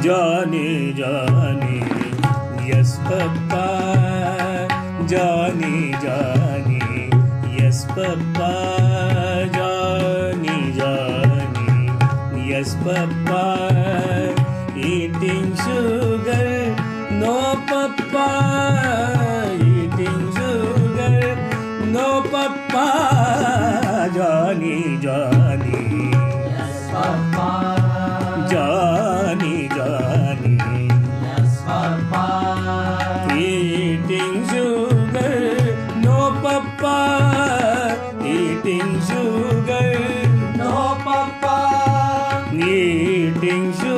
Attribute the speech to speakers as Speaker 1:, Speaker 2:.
Speaker 1: Johnny, Johnny, yes Papa. Johnny, Johnny, yes Papa. Johnny, Johnny, yes Papa. Eating sugar, no Papa. Eating sugar, no Papa. Johnny, Johnny,
Speaker 2: Yes, Papa.
Speaker 1: Johnny, Johnny,
Speaker 2: Yes, Papa.
Speaker 1: eating sugar, no Papa. Eating sugar,
Speaker 2: No, Papa.
Speaker 1: eating sugar.